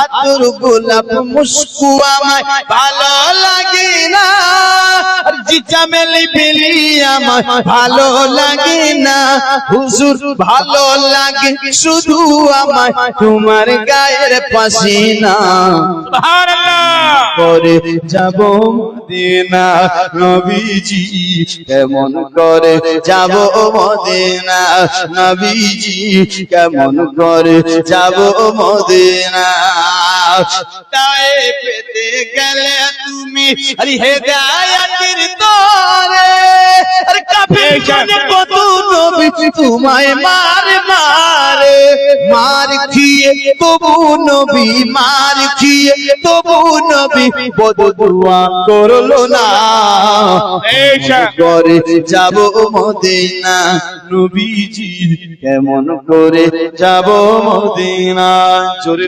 আতর গোলাপ মুস্কু আমায় ভালো লাগে না, আর জি চামেলি বেলি আমায় ভালো লাগে না। হুজুর ভালো লাগে শুধু আমায় তোমার গায়ের পাসিনা। সুবহানাল্লাহ। করে যাব মদিনা নবীজি, কেমন করে যাব মদিনা নবীজি, কেমন করে যাব মদিনা। তাই পেতে গেলে তুমি আরে হেদায়েতের তরে, আর কাফের জানে কত নবী তোমায় মারে মার খেয়ে তবু নবী, মার খেয়ে তবু নবী বদদুয়া করলো না। করে যাব মদিনা নবীজি, কেমন করে যাব মদিনা।